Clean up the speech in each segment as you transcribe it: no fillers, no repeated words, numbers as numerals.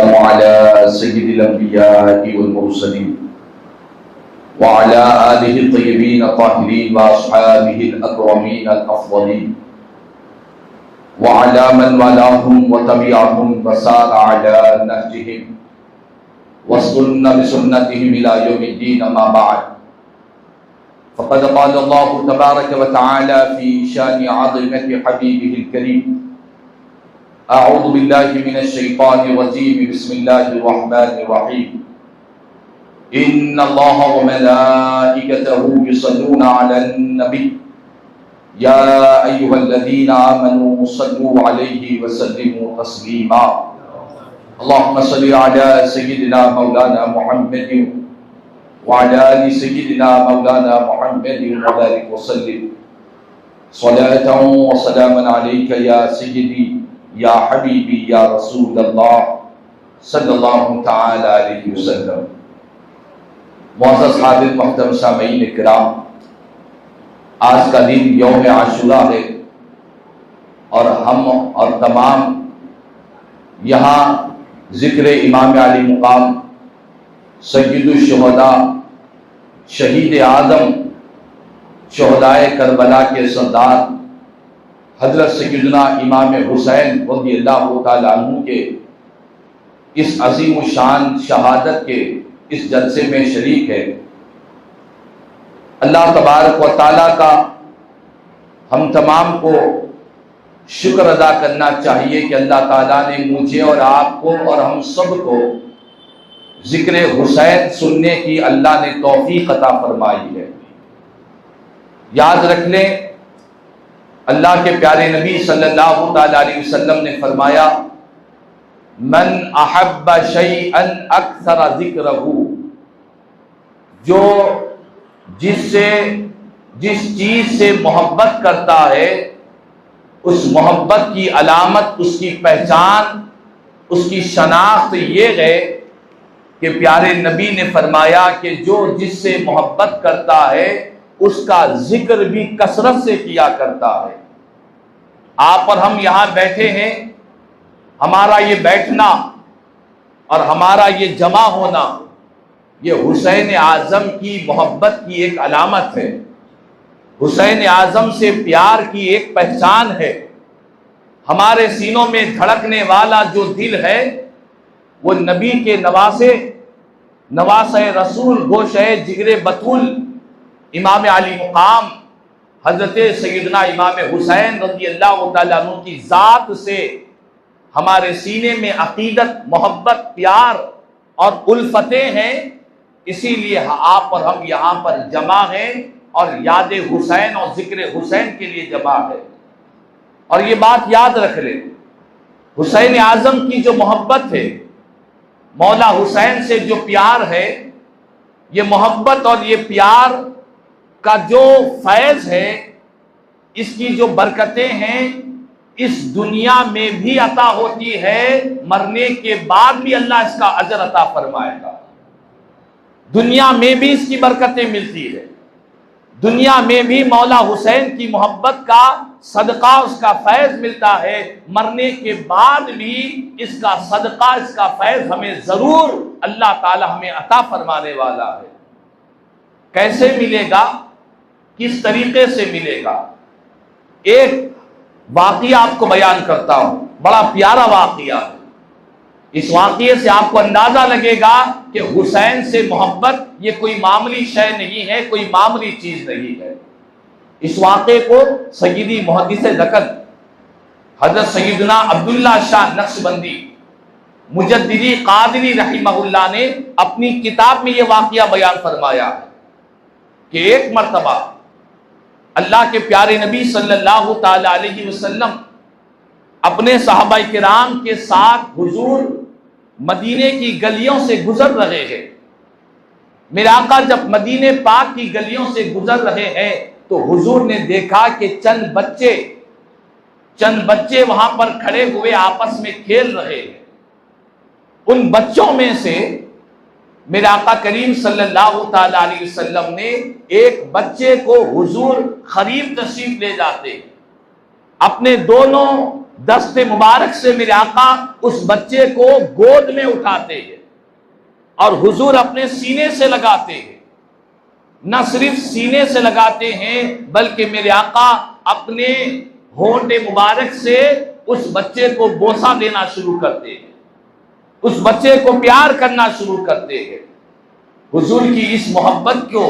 والسلام على سيد الأنبياء والمرسلين وعلى آله الطيبين الطاهرين وأصحابه الأكرمين الأفضلين وعلى من والاهم وتبعهم وسار على نهجهم واستنى بسنتهم إلى يوم الدين. أما بعد، فقد قال الله تبارك وتعالى في شان عظمة حبيبه الكريم: أعوذ بالله من الشيطان الرجيم، بسم الله الرحمن الرحيم. إن الله وملائكته يصلون على النبي يا أيها الذين آمنوا صلوا عليه وسلموا تسليما. اللهم صل على سيدنا مولانا محمد وعلى آل سيدنا مولانا محمد وبارك وسلم صلاة وسلاما عليك يا سيدي یا حبیبی یا رسول اللہ صلی اللہ تعالی علیہ وسلم. معزز حاضر محترم سامعین کرام، آج کا دن یوم عاشوراء ہے اور ہم اور تمام یہاں ذکر امام علی مقام سید الشہداء شہید اعظم شہدائے کربلا کے سردار حضرت سیدنا امام حسین رضی اللہ تعالیٰ عنہ کے اس عظیم الشان شہادت کے اس جلسے میں شریک ہے. اللہ تبارک و تعالیٰ کا ہم تمام کو شکر ادا کرنا چاہیے کہ اللہ تعالیٰ نے مجھے اور آپ کو اور ہم سب کو ذکر حسین سننے کی اللہ نے توفیق عطا فرمائی ہے. یاد رکھ لیں، اللہ کے پیارے نبی صلی اللہ تعالی علیہ وسلم نے فرمایا: من احب شیئا اکثر ذکرہ، جو جس چیز سے محبت کرتا ہے اس محبت کی علامت، اس کی پہچان، اس کی شناخت یہ ہے کہ پیارے نبی نے فرمایا کہ جو جس سے محبت کرتا ہے اس کا ذکر بھی کثرت سے کیا کرتا ہے. آپ اور ہم یہاں بیٹھے ہیں، ہمارا یہ بیٹھنا اور ہمارا یہ جمع ہونا یہ حسین اعظم کی محبت کی ایک علامت ہے، حسین اعظم سے پیار کی ایک پہچان ہے. ہمارے سینوں میں دھڑکنے والا جو دل ہے وہ نبی کے نواسے رسول گوشے جگر بطول امام علی مقام حضرت سیدنا امام حسین رضی اللہ تعالیٰ عنہ کی ذات سے ہمارے سینے میں عقیدت، محبت، پیار اور الفتیں ہیں. اسی لیے آپ اور ہم یہاں پر جمع ہیں اور یاد حسین اور ذکر حسین کے لیے جمع ہے. اور یہ بات یاد رکھ لیں، حسین اعظم کی جو محبت ہے، مولا حسین سے جو پیار ہے، یہ محبت اور یہ پیار کا جو فیض ہے، اس کی جو برکتیں ہیں، اس دنیا میں بھی عطا ہوتی ہے، مرنے کے بعد بھی اللہ اس کا اجر عطا فرمائے گا. دنیا میں بھی اس کی برکتیں ملتی ہے، دنیا میں بھی مولا حسین کی محبت کا صدقہ، اس کا فیض ملتا ہے، مرنے کے بعد بھی اس کا صدقہ، اس کا فیض ہمیں ضرور اللہ تعالی ہمیں عطا فرمانے والا ہے. کیسے ملے گا، کس طریقے سے ملے گا؟ ایک واقعہ آپ کو بیان کرتا ہوں، بڑا پیارا واقعہ ہے. اس واقعے سے آپ کو اندازہ لگے گا کہ حسین سے محبت یہ کوئی معمولی شے نہیں ہے، کوئی معمولی چیز نہیں ہے. اس واقعے کو سیدی محدث دکن حضرت سیدنا عبداللہ شاہ نقشبندی مجددی قادری رحمہ اللہ نے اپنی کتاب میں یہ واقعہ بیان فرمایا ہے کہ ایک مرتبہ اللہ کے پیارے نبی صلی اللہ تعالی علیہ وسلم اپنے صحابہ کرام کے ساتھ حضور مدینے کی گلیوں سے گزر رہے ہیں. میرے آقا جب مدینے پاک کی گلیوں سے گزر رہے ہیں تو حضور نے دیکھا کہ چند بچے وہاں پر کھڑے ہوئے آپس میں کھیل رہے ہیں. ان بچوں میں سے میرے آقا کریم صلی اللہ تعالی علیہ وسلم نے ایک بچے کو حضور قریب تشریف لے جاتے، اپنے دونوں دست مبارک سے میرے آقا اس بچے کو گود میں اٹھاتے ہیں اور حضور اپنے سینے سے لگاتے ہیں. نہ صرف سینے سے لگاتے ہیں بلکہ میرے آقا اپنے ہونٹ مبارک سے اس بچے کو بوسہ دینا شروع کرتے ہیں, اس بچے کو پیار کرنا شروع کرتے ہیں. حضور کی اس محبت کو,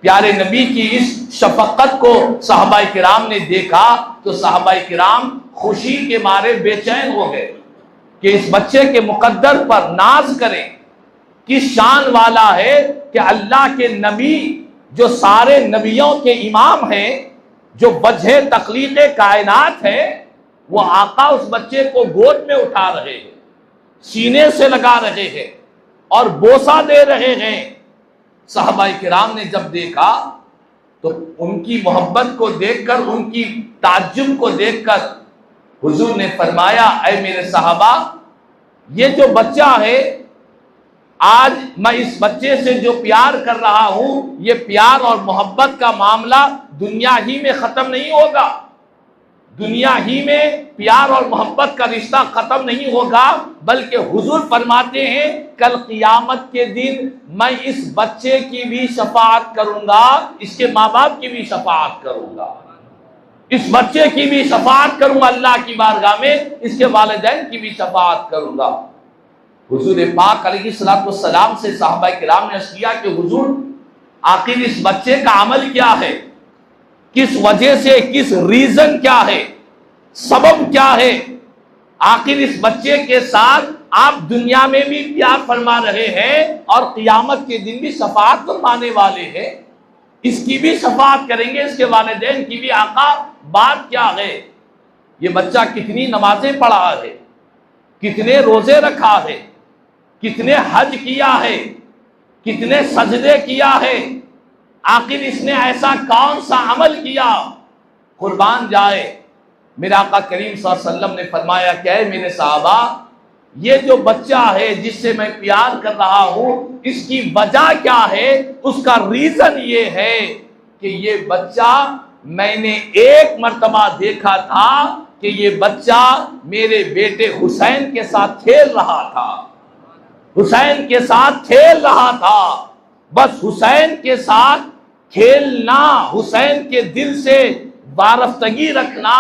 پیارے نبی کی اس شفقت کو صحابہ کرام نے دیکھا تو صحابہ کرام خوشی کے مارے بے چین ہو گئے کہ اس بچے کے مقدر پر ناز کریں. کس شان والا ہے کہ اللہ کے نبی جو سارے نبیوں کے امام ہیں, جو وجہ تخلیق کائنات ہے, وہ آقا اس بچے کو گود میں اٹھا رہے ہیں, سینے سے لگا رہے ہیں اور بوسہ دے رہے ہیں. صحابہ کرام نے جب دیکھا تو ان کی محبت کو دیکھ کر, ان کی تعجب کو دیکھ کر حضور نے فرمایا, اے میرے صحابہ, یہ جو بچہ ہے, آج میں اس بچے سے جو پیار کر رہا ہوں, یہ پیار اور محبت کا معاملہ دنیا ہی میں ختم نہیں ہوگا, دنیا ہی میں پیار اور محبت کا رشتہ ختم نہیں ہوگا, بلکہ حضور فرماتے ہیں کل قیامت کے دن میں اس بچے کی بھی شفاعت کروں گا, اس کے ماں باپ کی بھی شفاعت کروں گا, اس بچے کی بھی شفاعت کروں گا اللہ کی بارگاہ میں, اس کے والدین کی بھی شفاعت کروں گا. حضور پاک علیہ الصلوۃ والسلام سے صحابہ کرام نے عرض کیا کہ حضور آخر اس بچے کا عمل کیا ہے, کس وجہ سے, کس ریزن کیا ہے, سبب کیا ہے, آخر اس بچے کے ساتھ آپ دنیا میں بھی پیار فرما رہے ہیں اور قیامت کے دن بھی شفاعت فرمانے والے ہیں, اس کی بھی شفاعت کریں گے, اس کے والدین کی بھی. آقا بات کیا ہے, یہ بچہ کتنی نمازیں پڑھا ہے, کتنے روزے رکھا ہے, کتنے حج کیا ہے, کتنے سجدے کیا ہے, آخر اس نے ایسا کون سا عمل کیا, قربان جائے. میرا آقا کریم صلی اللہ علیہ وسلم نے فرمایا کہ اے میرے صحابہ, یہ جو بچہ ہے جس سے میں پیار کر رہا ہوں, اس کی وجہ کیا ہے, اس کا ریزن یہ ہے کہ یہ بچہ میں نے ایک مرتبہ دیکھا تھا کہ یہ بچہ میرے بیٹے حسین کے ساتھ کھیل رہا تھا, حسین کے ساتھ کھیل رہا تھا, بس حسین کے ساتھ کھیلنا, حسین کے دل سے وابستگی رکھنا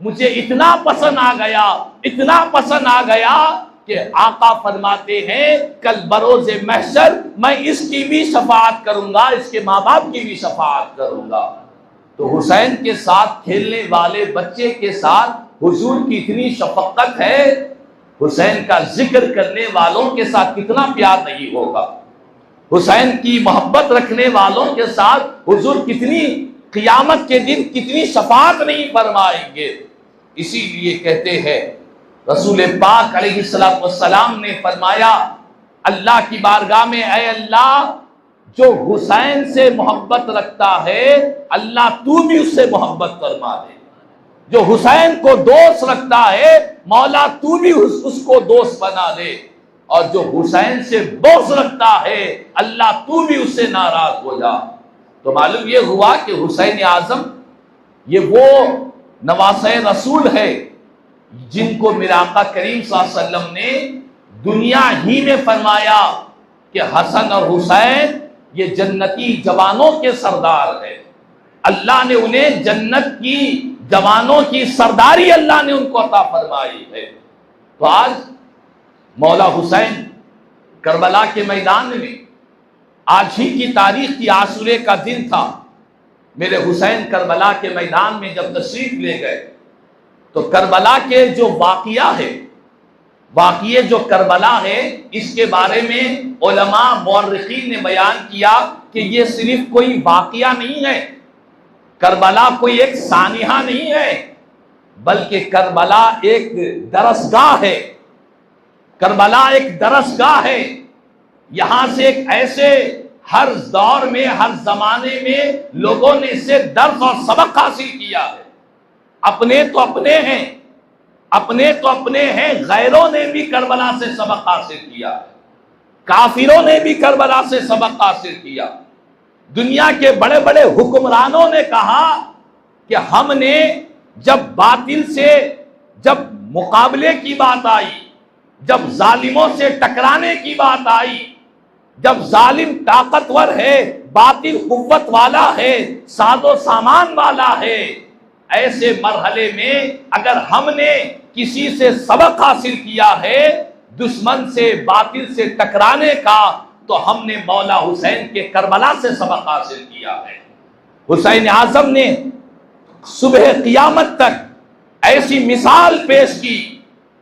مجھے اتنا پسند آ گیا, اتنا پسند آ گیا کہ آقا فرماتے ہیں کل بروز محشر میں اس کی بھی شفاعت کروں گا, اس کے ماں باپ کی بھی شفاعت کروں گا. تو حسین کے ساتھ کھیلنے والے بچے کے ساتھ حضور کی اتنی شفقت ہے, حسین کا ذکر کرنے والوں کے ساتھ کتنا پیار نہیں ہوگا, حسین کی محبت رکھنے والوں کے ساتھ حضور کتنی قیامت کے دن کتنی شفاعت نہیں فرمائیں گے. اسی لیے کہتے ہیں رسول پاک علیہ الصلوۃ والسلام نے فرمایا اللہ کی بارگاہ میں, اے اللہ جو حسین سے محبت رکھتا ہے اللہ تو بھی اس سے محبت فرما دے, جو حسین کو دوست رکھتا ہے مولا تو بھی اس کو دوست بنا دے, اور جو حسین سے بغض رکھتا ہے اللہ تو بھی اس سے ناراض ہو جا. تو معلوم یہ ہوا کہ حسین اعظم یہ وہ نواسۂ رسول ہے جن کو میرا آقا کریم صلی اللہ علیہ وسلم نے دنیا ہی میں فرمایا کہ حسن اور حسین یہ جنتی جوانوں کے سردار ہے, اللہ نے انہیں جنت کی جوانوں کی سرداری اللہ نے ان کو عطا فرمائی ہے. تو آج مولا حسین کربلا کے میدان میں, آج ہی کی تاریخ کی عاشورے کا دن تھا, میرے حسین کربلا کے میدان میں جب تشریف لے گئے تو کربلا کے جو واقعے جو کربلا ہے اس کے بارے میں علماء مورخین نے بیان کیا کہ یہ صرف کوئی واقعہ نہیں ہے, کربلا کوئی ایک سانحہ نہیں ہے, بلکہ کربلا ایک درسگاہ ہے, کربلا ایک درسگاہ ہے. یہاں سے ایک ایسے ہر دور میں ہر زمانے میں لوگوں نے اس سے درس اور سبق حاصل کیا ہے. اپنے تو اپنے ہیں, غیروں نے بھی کربلا سے سبق حاصل کیا ہے, کافروں نے بھی کربلا سے سبق حاصل کیا. دنیا کے بڑے بڑے حکمرانوں نے کہا کہ ہم نے جب باطل سے جب مقابلے کی بات آئی، جب ظالموں سے ٹکرانے کی بات آئی، جب ظالم طاقتور ہے، باطل قوت والا ہے، ساز و سامان والا ہے، ایسے مرحلے میں اگر ہم نے کسی سے سبق حاصل کیا ہے دشمن سے، باطل سے ٹکرانے کا، تو ہم نے مولا حسین کے کربلا سے سبق حاصل کیا ہے۔ حسین اعظم نے صبح قیامت تک ایسی مثال پیش کی،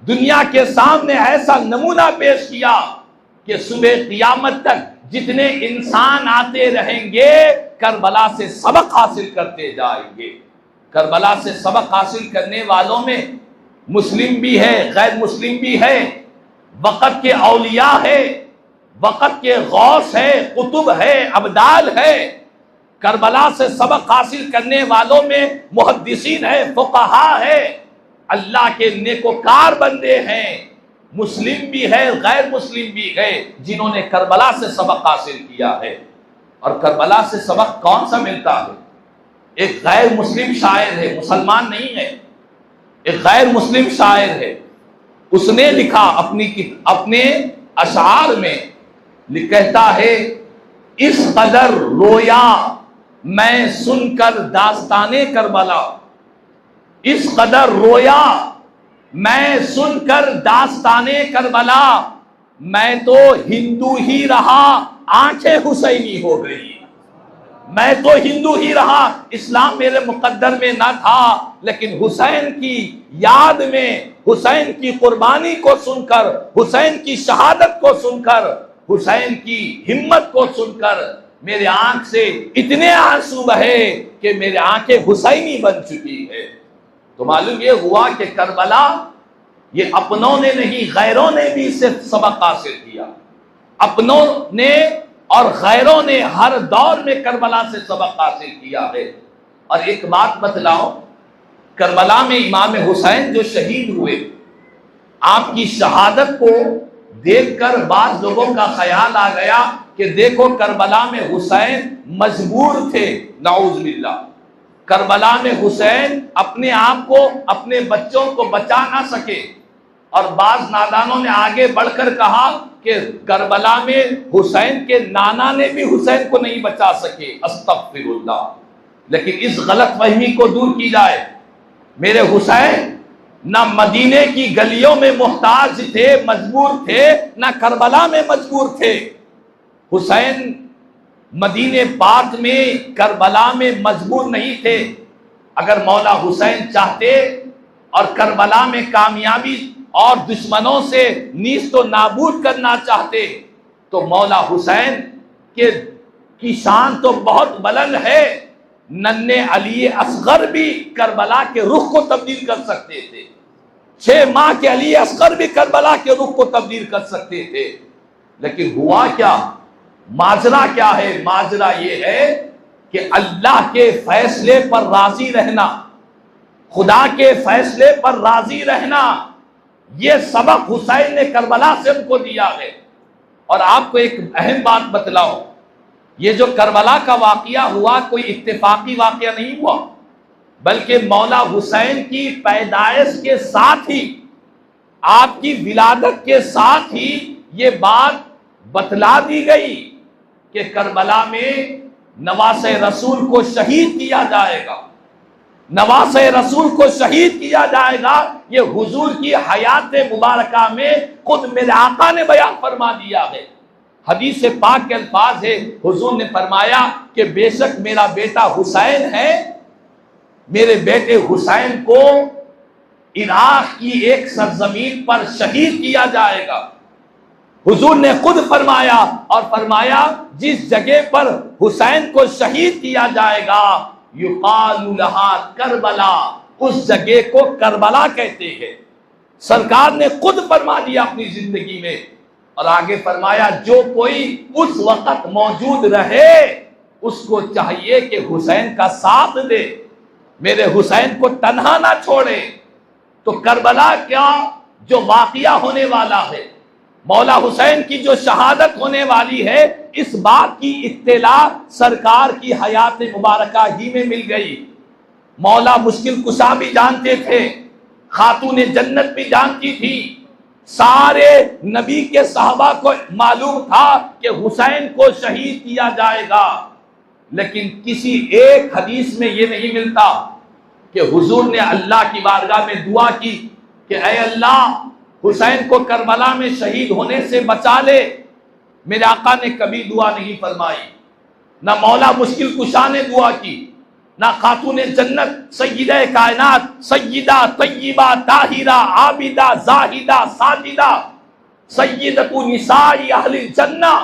دنیا کے سامنے ایسا نمونہ پیش کیا کہ صبح قیامت تک جتنے انسان آتے رہیں گے کربلا سے سبق حاصل کرتے جائیں گے۔ کربلا سے سبق حاصل کرنے والوں میں مسلم بھی ہے، غیر مسلم بھی ہے، وقت کے اولیاء ہے، وقت کے غوث ہے، قطب ہے، ابدال ہے۔ کربلا سے سبق حاصل کرنے والوں میں محدثین ہے، فقہا ہے، اللہ کے نیکوکار بندے ہیں، مسلم بھی ہے، غیر مسلم بھی ہے، جنہوں نے کربلا سے سبق حاصل کیا ہے۔ اور کربلا سے سبق کون سا ملتا ہے؟ ایک غیر مسلم شاعر ہے، مسلمان نہیں ہے، ایک غیر مسلم شاعر ہے، اس نے لکھا اپنے اشعار میں، کہتا ہے اس قدر رویا میں سن کر داستانے کربلا، اس قدر رویا میں سن کر داستانے کربلا، میں تو ہندو ہی رہا آنکھیں حسینی ہو گئی، میں تو ہندو ہی رہا، اسلام میرے مقدر میں نہ تھا، لیکن حسین کی یاد میں، حسین کی قربانی کو سن کر، حسین کی شہادت کو سن کر، حسین کی ہمت کو سن کر میرے آنکھ سے اتنے آنسو بہے کہ میرے آنکھیں حسینی بن چکی ہے۔ تو معلوم یہ ہوا کہ کربلا یہ اپنوں نے نہیں، غیروں نے بھی اس سے سبق حاصل کیا، اپنوں نے اور غیروں نے ہر دور میں کربلا سے سبق حاصل کیا ہے۔ اور ایک بات بتلاؤ، کربلا میں امام حسین جو شہید ہوئے، آپ کی شہادت کو دیکھ کر بعض لوگوں کا خیال آ گیا کہ دیکھو کربلا میں حسین مجبور تھے، نعوذ باللہ، کربلا میں حسین اپنے آپ کو، اپنے بچوں کو بچا نہ سکے، اور بعض نادانوں نے آگے بڑھ کر کہا کہ کربلا میں حسین کے نانا نے بھی حسین کو نہیں بچا سکے، استغفر اللہ۔ لیکن اس غلط فہمی کو دور کی جائے، میرے حسین نہ مدینے کی گلیوں میں محتاج تھے، مجبور تھے، نہ کربلا میں مجبور تھے۔ حسین مدینے پاک میں، کربلا میں مجبور نہیں تھے۔ اگر مولا حسین چاہتے اور کربلا میں کامیابی اور دشمنوں سے نیست و نابود کرنا چاہتے تو مولا حسین کی شان تو بہت بلند ہے، ننھے علی اصغر بھی کربلا کے رخ کو تبدیل کر سکتے تھے، 6 ماہ کے علی اصغر بھی کربلا کے رخ کو تبدیل کر سکتے تھے۔ لیکن ہوا کیا؟ ماجرا کیا ہے؟ ماجرا یہ ہے کہ اللہ کے فیصلے پر راضی رہنا، خدا کے فیصلے پر راضی رہنا، یہ سبق حسین نے کربلا سے ان کو دیا ہے۔ اور آپ کو ایک اہم بات بتلاؤ، یہ جو کربلا کا واقعہ ہوا کوئی اتفاقی واقعہ نہیں ہوا، بلکہ مولا حسین کی پیدائش کے ساتھ ہی، آپ کی ولادت کے ساتھ ہی یہ بات بتلا دی گئی کہ کربلا میں نواسہ رسول کو شہید کیا جائے گا، نواسہ رسول کو شہید کیا جائے گا۔ یہ حضور کی حیات مبارکہ میں خود میرے آقا نے بیان فرما دیا ہے۔ حدیث پاک کے الفاظ ہے، حضور نے فرمایا کہ بے شک میرا بیٹا حسین ہے، میرے بیٹے حسین کو عراق کی ایک سرزمین پر شہید کیا جائے گا۔ حضور نے خود فرمایا، اور فرمایا جس جگہ پر حسین کو شہید کیا جائے گا یقال لہا کربلا، اس جگہ کو کربلا کہتے ہیں۔ سرکار نے خود فرما دیا اپنی زندگی میں، اور آگے فرمایا جو کوئی اس وقت موجود رہے اس کو چاہیے کہ حسین کا ساتھ دے، میرے حسین کو تنہا نہ چھوڑے۔ تو کربلا کیا جو واقعہ ہونے والا ہے، مولا حسین کی جو شہادت ہونے والی ہے، اس بات کی اطلاع سرکار کی حیات مبارکہ ہی میں مل گئی۔ مولا مشکل کشا بھی جانتے تھے، خاتون جنت بھی جانتی تھی، سارے نبی کے صحابہ کو معلوم تھا کہ حسین کو شہید کیا جائے گا، لیکن کسی ایک حدیث میں یہ نہیں ملتا کہ حضور نے اللہ کی بارگاہ میں دعا کی کہ اے اللہ حسین کو کربلا میں شہید ہونے سے بچا لے۔ میرے آقا نے کبھی دعا نہیں فرمائی، نہ مولا مشکل کشا نے دعا کی، نہ خاتون جنت سیدہ کائنات سیدہ طیبہ طاہرہ عابدہ زاہدہ ساجدہ سیدۃ نساء اہل الجنہ،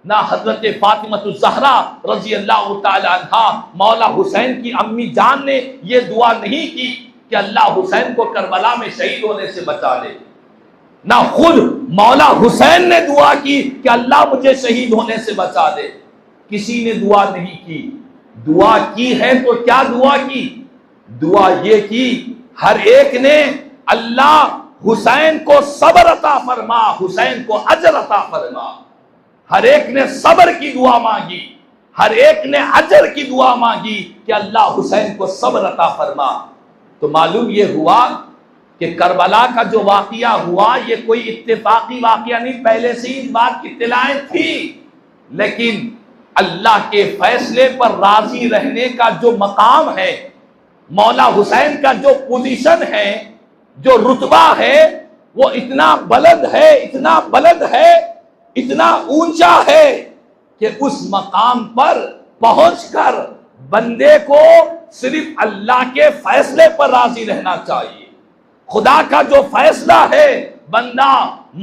نہ حضرت فاطمہ الزہرا رضی اللہ تعالی عنہا مولا حسین کی امی جان نے یہ دعا نہیں کی کہ اللہ حسین کو کربلا میں شہید ہونے سے بچا لے، نہ خود مولا حسین نے دعا کی کہ اللہ مجھے شہید ہونے سے بچا دے، کسی نے دعا نہیں کی۔ دعا کی ہے تو کیا دعا کی؟ دعا یہ کی ہر ایک نے اللہ حسین کو صبر عطا فرما، حسین کو اجر عطا فرما۔ ہر ایک نے صبر کی دعا مانگی، ہر ایک نے اجر کی دعا مانگی کہ اللہ حسین کو صبر عطا فرما۔ تو معلوم یہ ہوا کہ کربلا کا جو واقعہ ہوا یہ کوئی اتفاقی واقعہ نہیں، پہلے سے اس بات کی اطلاعیں تھی، لیکن اللہ کے فیصلے پر راضی رہنے کا جو مقام ہے، مولا حسین کا جو پوزیشن ہے، جو رتبہ ہے، وہ اتنا بلند ہے، اتنا بلند ہے، اتنا اونچا ہے کہ اس مقام پر پہنچ کر بندے کو صرف اللہ کے فیصلے پر راضی رہنا چاہیے۔ خدا کا جو فیصلہ ہے بندہ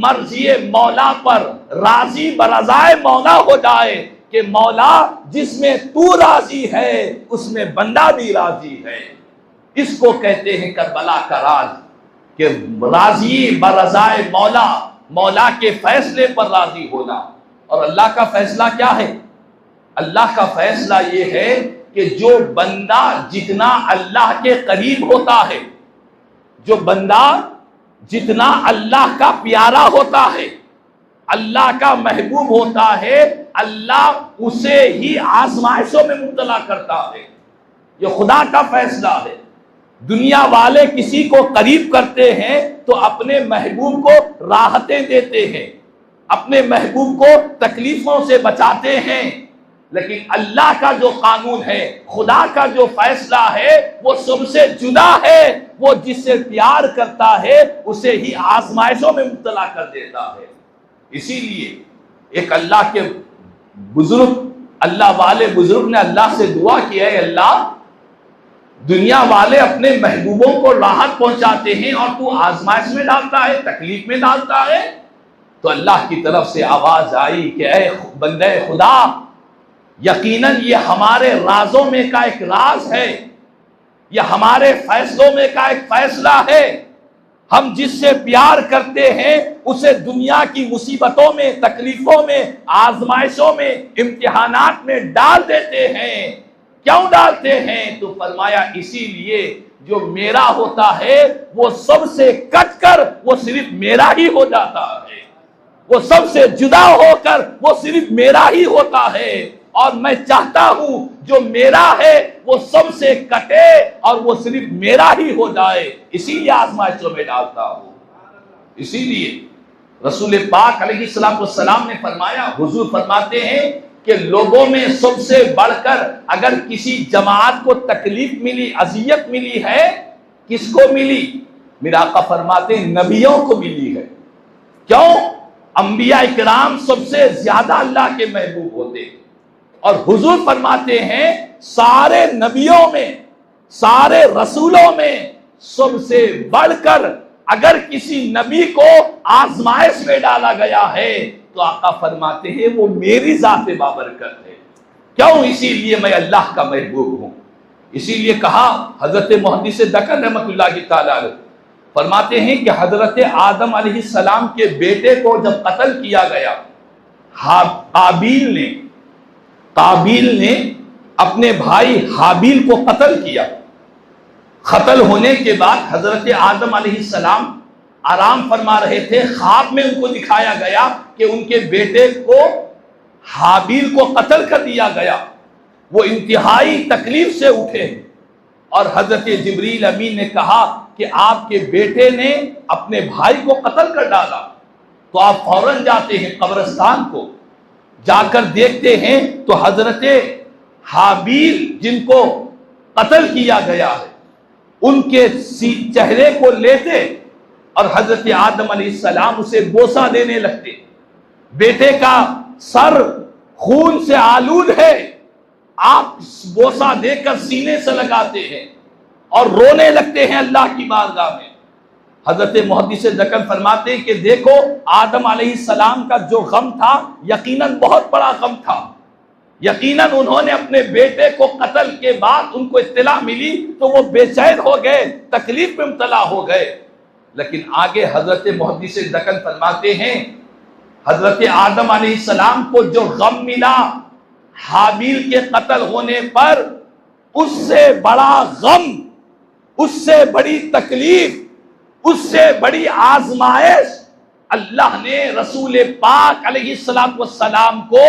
مرضی مولا پر راضی برضائے مولا ہو جائے کہ مولا جس میں تو راضی ہے اس میں بندہ بھی راضی ہے۔ اس کو کہتے ہیں کربلا کا راز، کہ راضی برضائے مولا، مولا کے فیصلے پر راضی ہونا۔ اور اللہ کا فیصلہ کیا ہے؟ اللہ کا فیصلہ یہ ہے کہ جو بندہ جتنا اللہ کے قریب ہوتا ہے، جو بندہ جتنا اللہ کا پیارا ہوتا ہے، اللہ کا محبوب ہوتا ہے، اللہ اسے ہی آزمائشوں میں مبتلا کرتا ہے۔ یہ خدا کا فیصلہ ہے۔ دنیا والے کسی کو قریب کرتے ہیں تو اپنے محبوب کو راحتیں دیتے ہیں، اپنے محبوب کو تکلیفوں سے بچاتے ہیں، لیکن اللہ کا جو قانون ہے، خدا کا جو فیصلہ ہے وہ سب سے جدا ہے۔ وہ جس سے پیار کرتا ہے اسے ہی آزمائشوں میں مبتلا کر دیتا ہے۔ اسی لیے ایک اللہ کے بزرگ، اللہ والے بزرگ نے اللہ سے دعا کی ہے، اللہ دنیا والے اپنے محبوبوں کو راحت پہنچاتے ہیں اور تو آزمائش میں ڈالتا ہے، تکلیف میں ڈالتا ہے۔ تو اللہ کی طرف سے آواز آئی کہ اے بندے خدا، یقیناً یہ ہمارے رازوں میں کا ایک راز ہے، یہ ہمارے فیصلوں میں کا ایک فیصلہ ہے۔ ہم جس سے پیار کرتے ہیں اسے دنیا کی مصیبتوں میں، تکلیفوں میں، آزمائشوں میں، امتحانات میں ڈال دیتے ہیں۔ کیوں ڈالتے ہیں؟ تو فرمایا اسی لیے جو میرا ہوتا ہے وہ سب سے کٹ کر وہ صرف میرا ہی ہو جاتا ہے، وہ سب سے جدا ہو کر وہ صرف میرا ہی ہوتا ہے، اور میں چاہتا ہوں جو میرا ہے وہ سب سے کٹے اور وہ صرف میرا ہی ہو جائے، اسی لیے آزمائشوں میں ڈالتا ہوں۔ اسی لیے رسول پاک علیہ السلام نے فرمایا، حضور فرماتے ہیں کہ لوگوں میں سب سے بڑھ کر اگر کسی جماعت کو تکلیف ملی، اذیت ملی ہے، کس کو ملی؟ میرا آقا فرماتے ہیں نبیوں کو ملی ہے۔ کیوں؟ انبیاء کرام سب سے زیادہ اللہ کے محبوب ہوتے ہیں، اور حضور فرماتے ہیں سارے نبیوں میں، سارے رسولوں میں سب سے بڑھ کر اگر کسی نبی کو آزمائش میں ڈالا گیا ہے تو آقا فرماتے ہیں وہ میری ذات بابرکت ہے۔ کیوں؟ اسی لیے میں اللہ کا محبوب ہوں۔ اسی لیے کہا حضرت محدث دکن رحمۃ اللہ تعالی علیہ فرماتے ہیں کہ حضرت آدم علیہ السلام کے بیٹے کو جب قتل کیا گیا، قابیل نے اپنے بھائی حابیل کو قتل کیا۔ قتل ہونے کے بعد حضرت آدم علیہ السلام آرام فرما رہے تھے، خواب میں ان کو دکھایا گیا کہ ان کے بیٹے کو حابیل کو قتل کر دیا گیا۔ وہ انتہائی تکلیف سے اٹھے اور حضرت جبریل امین نے کہا کہ آپ کے بیٹے نے اپنے بھائی کو قتل کر ڈالا تو آپ فوراً جاتے ہیں قبرستان کو، جا کر دیکھتے ہیں تو حضرت حابیل جن کو قتل کیا گیا ہے ان کے چہرے کو لیتے اور حضرت آدم علیہ السلام اسے بوسہ دینے لگتے. بیٹے کا سر خون سے آلود ہے، آپ بوسہ دے کر سینے سے لگاتے ہیں اور رونے لگتے ہیں اللہ کی بارگاہ میں. حضرت محدث ذکر فرماتے ہیں کہ دیکھو آدم علیہ السلام کا جو غم تھا یقیناً بہت بڑا غم تھا. یقیناً انہوں نے اپنے بیٹے کو قتل کے بعد ان کو اطلاع ملی تو وہ بے چین ہو گئے، تکلیف میں مبتلا ہو گئے. لیکن آگے حضرت محدث ذکر فرماتے ہیں حضرت آدم علیہ السلام کو جو غم ملا حابیل کے قتل ہونے پر، اس سے بڑا غم، اس سے بڑی تکلیف، اس سے بڑی آزمائش اللہ نے رسول پاک علیہ السلام کو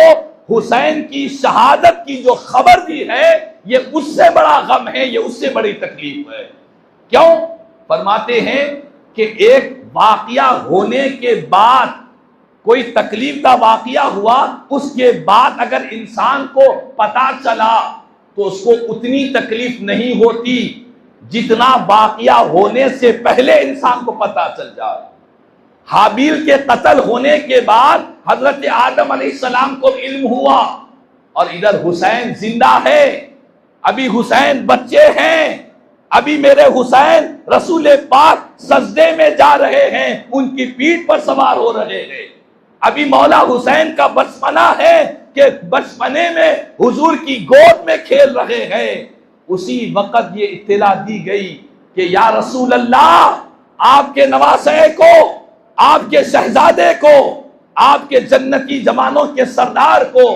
حسین کی شہادت کی جو خبر دی ہے، یہ اس سے بڑا غم ہے، یہ اس سے بڑی تکلیف ہے. کیوں؟ فرماتے ہیں کہ ایک واقعہ ہونے کے بعد، کوئی تکلیف کا واقعہ ہوا، اس کے بعد اگر انسان کو پتا چلا تو اس کو اتنی تکلیف نہیں ہوتی جتنا واقعہ ہونے سے پہلے انسان کو پتا چل جائے. حابیل کے قتل ہونے کے بعد حضرت آدم علیہ السلام کو علم ہوا اور ادھر حسین زندہ ہے، ابھی حسین بچے ہیں، ابھی میرے حسین رسول پاک سجدے میں جا رہے ہیں، ان کی پیٹھ پر سوار ہو رہے ہیں. ابھی مولا حسین کا بچپنا ہے کہ بچپنے میں حضور کی گود میں کھیل رہے ہیں. اسی وقت یہ اطلاع دی گئی کہ یا رسول اللہ، آپ کے نواسے کو، آپ کے شہزادے کو، آپ کے جنتی جوانوں کے سردار کو،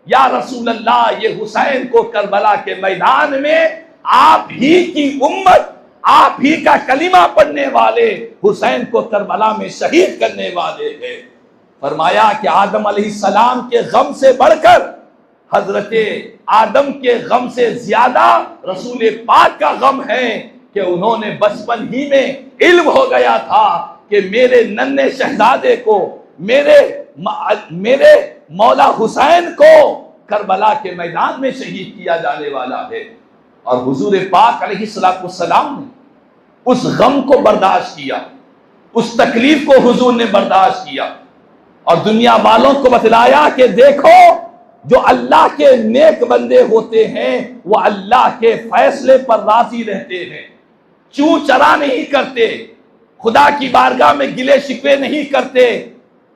یا رسول اللہ یہ حسین کو کربلا کے میدان میں آپ ہی کی امت، آپ ہی کا کلمہ پڑھنے والے حسین کو کربلا میں شہید کرنے والے ہیں. فرمایا کہ آدم علیہ السلام کے غم سے بڑھ کر، حضرت آدم کے غم سے زیادہ رسول پاک کا غم ہے کہ انہوں نے بچپن ہی میں علم ہو گیا تھا کہ میرے ننھے شہزادے کو، میرے مولا حسین کو کربلا کے میدان میں شہید کیا جانے والا ہے. اور حضور پاک علیہ السلام نے اس غم کو برداشت کیا، اس تکلیف کو حضور نے برداشت کیا اور دنیا والوں کو بتلایا کہ دیکھو جو اللہ کے نیک بندے ہوتے ہیں وہ اللہ کے فیصلے پر راضی رہتے ہیں، چوں چرا نہیں کرتے، خدا کی بارگاہ میں گلے شکوے نہیں کرتے.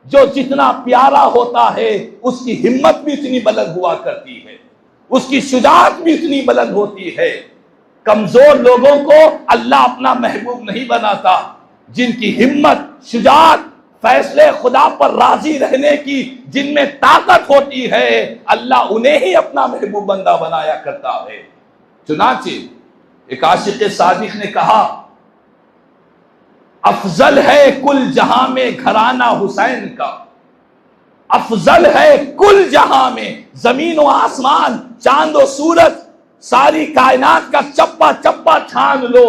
جو جتنا پیارا ہوتا ہے اس کی ہمت بھی اتنی بلند ہوا کرتی ہے، اس کی شجاعت بھی اتنی بلند ہوتی ہے. کمزور لوگوں کو اللہ اپنا محبوب نہیں بناتا، جن کی ہمت، شجاعت، فیصلے خدا پر راضی رہنے کی جن میں طاقت ہوتی ہے، اللہ انہیں ہی اپنا محبوب بندہ بنایا کرتا ہے. چنانچہ ایک عاشق صادق نے کہا افضل ہے کل جہاں میں گھرانہ حسین کا، افضل ہے کل جہاں میں، زمین و آسمان، چاند و سورج، ساری کائنات کا چپا چپا چھان لو.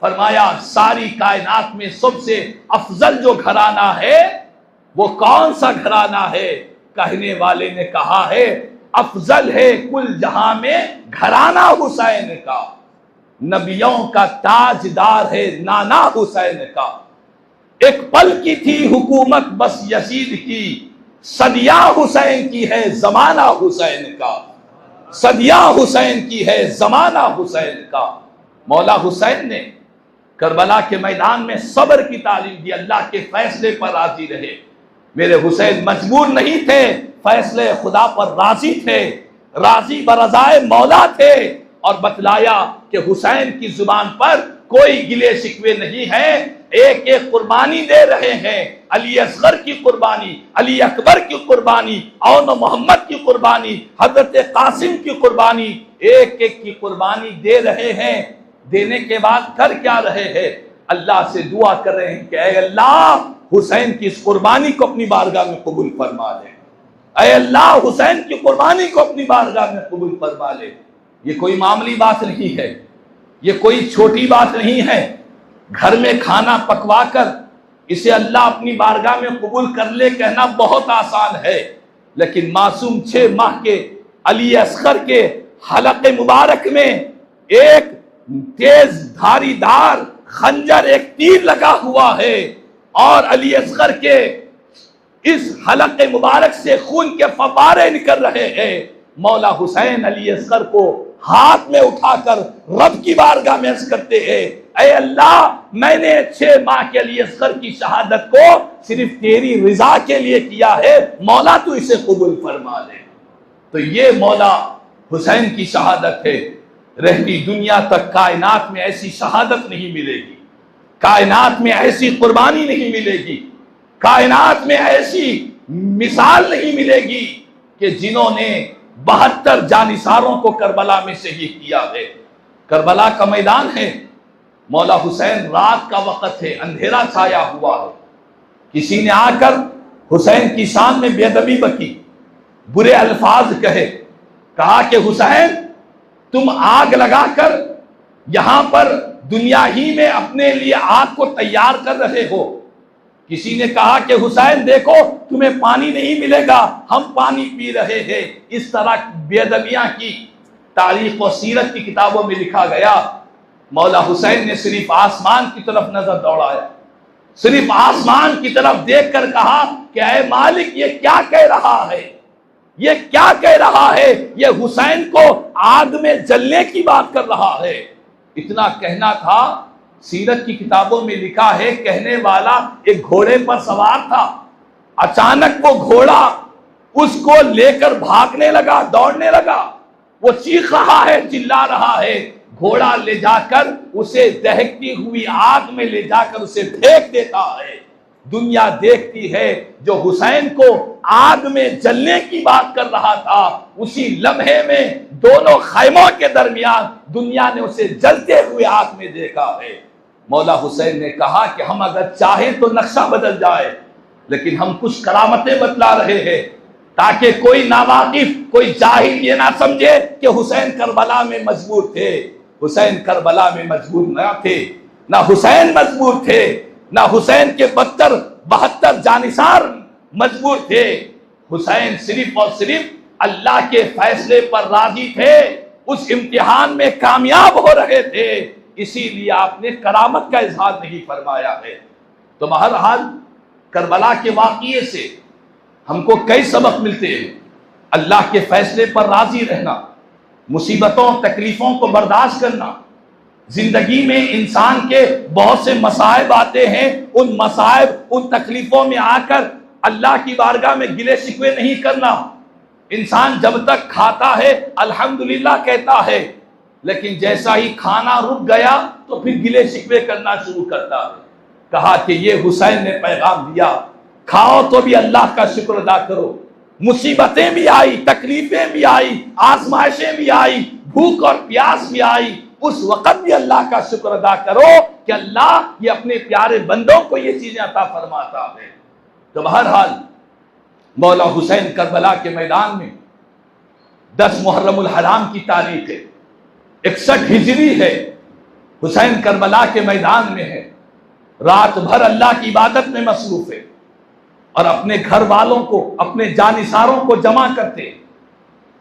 فرمایا ساری کائنات میں سب سے افضل جو گھرانہ ہے وہ کون سا گھرانہ ہے؟ کہنے والے نے کہا ہے افضل ہے کل جہاں میں گھرانہ حسین کا، نبیوں کا تاجدار ہے نانا حسین کا. ایک پل کی تھی حکومت بس یزید کی، صدیاں حسین کی ہے زمانہ حسین کا، صدیاں حسین کی ہے زمانہ حسین کا. مولا حسین نے کربلا کے میدان میں صبر کی تعلیم دی، اللہ کے فیصلے پر راضی رہے. میرے حسین مجبور نہیں تھے، فیصلے خدا پر راضی تھے، راضی برضائے مولا تھے. اور بتلایا کہ حسین کی زبان پر کوئی گلے شکوے نہیں ہے، ایک ایک قربانی دے رہے ہیں. علی اصغر کی قربانی، علی اکبر کی قربانی، اون محمد کی قربانی، حضرت قاسم کی قربانی، ایک ایک کی قربانی دے رہے ہیں. دینے کے بعد کر کیا رہے ہیں؟ اللہ سے دعا کر رہے ہیں کہ اے اللہ حسین کی اس قربانی کو اپنی بارگاہ میں قبول فرما لے، اے اللہ حسین کی قربانی کو اپنی بارگاہ میں قبول فرما لے. یہ کوئی معمولی بات نہیں ہے. یہ کوئی چھوٹی بات نہیں ہے. گھر میں کھانا پکوا کر اسے اللہ اپنی بارگاہ میں قبول کر لے کہنا بہت آسان ہے، لیکن معصوم 6 ماہ کے علی اصغر کے حلق مبارک میں ایک تیز دھاری دار خنجر، ایک تیر لگا ہوا ہے، اور علی اصغر کے اس حلق مبارک سے خون کے فوارے نکل رہے ہیں. مولا حسین علی اصغر کو ہاتھ میں اٹھا کر رب کی بارگاہ میں عرض کرتے ہیں، اے اللہ، میں نے 6 ماہ کے علی اصغر کی شہادت کو صرف تیری رضا کے لیے کیا ہے، مولا تو اسے قبول فرما لے. تو یہ مولا حسین کی شہادت ہے. رہتی دنیا تک کائنات میں ایسی شہادت نہیں ملے گی، کائنات میں ایسی قربانی نہیں ملے گی، کائنات میں ایسی مثال نہیں ملے گی کہ جنہوں نے 72 جانثاروں کو کربلا میں شہید کیا ہے. کربلا کا میدان ہے، مولا حسین، رات کا وقت ہے، اندھیرا چھایا ہوا ہے. کسی نے آ کر حسین کی شان میں بے ادبی بکی، برے الفاظ کہا کہ حسین، تم آگ لگا کر یہاں پر دنیا ہی میں اپنے لیے آگ کو تیار کر رہے ہو. کسی نے کہا کہ حسین دیکھو، تمہیں پانی نہیں ملے گا، ہم پانی پی رہے ہیں. اس طرح بے ادبیاں کی تاریخ و سیرت کی کتابوں میں لکھا گیا. مولا حسین نے صرف آسمان کی طرف نظر دوڑایا، صرف آسمان کی طرف دیکھ کر کہا کہ اے مالک، یہ کیا کہہ رہا ہے، یہ کیا کہہ رہا ہے، یہ حسین کو آگ میں جلنے کی بات کر رہا ہے. اتنا کہنا تھا. سیرت کی کتابوں میں لکھا ہے کہنے والا ایک گھوڑے پر سوار تھا، اچانک وہ گھوڑا اس کو لے کر بھاگنے لگا، دوڑنے لگا. وہ چیخ رہا ہے، چلا رہا ہے. گھوڑا لے جا کر اسے دہکتی ہوئی آگ میں لے جا کر اسے پھینک دیتا ہے. دنیا دیکھتی ہے جو حسین کو آگ میں جلنے کی بات کر رہا تھا، اسی لمحے میں دونوں خیموں کے درمیان دنیا نے اسے جلتے ہوئے آگ میں دیکھا ہے. مولا حسین نے کہا کہ ہم اگر چاہیں تو نقشہ بدل جائے، لیکن ہم کچھ کرامتیں بتلا رہے ہیں تاکہ کوئی ناواقف، کوئی جاہل یہ نہ سمجھے کہ حسین کربلا میں مجبور تھے. حسین کربلا میں مجبور نہ تھے، نہ حسین مجبور تھے، نہ حسین کے 72 جانثار مجبور تھے. حسین صرف اور صرف اللہ کے فیصلے پر راضی تھے، اس امتحان میں کامیاب ہو رہے تھے، اسی لیے آپ نے کرامت کا اظہار نہیں فرمایا ہے. تو بہرحال کربلا کے واقعے سے ہم کو کئی سبق ملتے ہیں. اللہ کے فیصلے پر راضی رہنا، مصیبتوں تکلیفوں کو برداشت کرنا. زندگی میں انسان کے بہت سے مصائب آتے ہیں، ان مصائب، ان تکلیفوں میں آ کر اللہ کی بارگاہ میں گلے شکوے نہیں کرنا. انسان جب تک کھاتا ہے الحمدللہ کہتا ہے، لیکن جیسا ہی کھانا رک گیا تو پھر گلے شکوے کرنا شروع کرتا ہے. کہا کہ یہ حسین نے پیغام دیا، کھاؤ تو بھی اللہ کا شکر ادا کرو. مصیبتیں بھی آئی، تکلیفیں بھی آئی، آزمائشیں بھی آئی، بھوک اور پیاس بھی آئی، اس وقت بھی اللہ کا شکر ادا کرو کہ اللہ یہ اپنے پیارے بندوں کو یہ چیزیں عطا فرماتا ہے. تو بہرحال مولا حسین کربلا کے میدان میں 10 محرم الحرام کی تاریخ ہے، 61 ہجری ہے. حسین کربلا کے میدان میں ہے، رات بھر اللہ کی عبادت میں مصروف ہے، اور اپنے گھر والوں کو، اپنے جانثاروں کو جمع کرتے ہیں،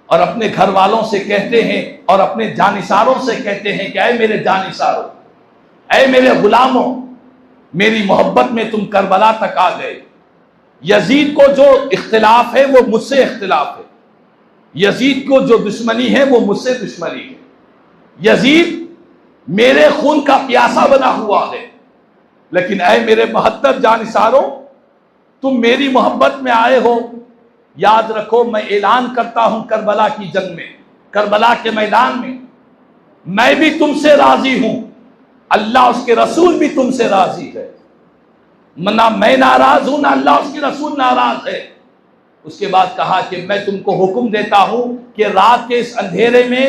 اور اپنے گھر والوں سے کہتے ہیں اور اپنے جانثاروں سے کہتے ہیں کہ اے میرے جانثاروں، اے میرے غلاموں، میری محبت میں تم کربلا تک آ گئے. یزید کو جو اختلاف ہے وہ مجھ سے اختلاف ہے، یزید کو جو دشمنی ہے وہ مجھ سے دشمنی ہے. یزید میرے خون کا پیاسا بنا ہوا ہے، لیکن اے میرے 72 جانثاروں، تم میری محبت میں آئے ہو. یاد رکھو، میں اعلان کرتا ہوں کربلا کی جنگ میں، کربلا کے میدان میں، میں بھی تم سے راضی ہوں، اللہ اس کے رسول بھی تم سے راضی ہے. نہ میں ناراض ہوں، نہ اللہ اس کے رسول ناراض ہے. اس کے بعد کہا کہ میں تم کو حکم دیتا ہوں کہ رات کے اس اندھیرے میں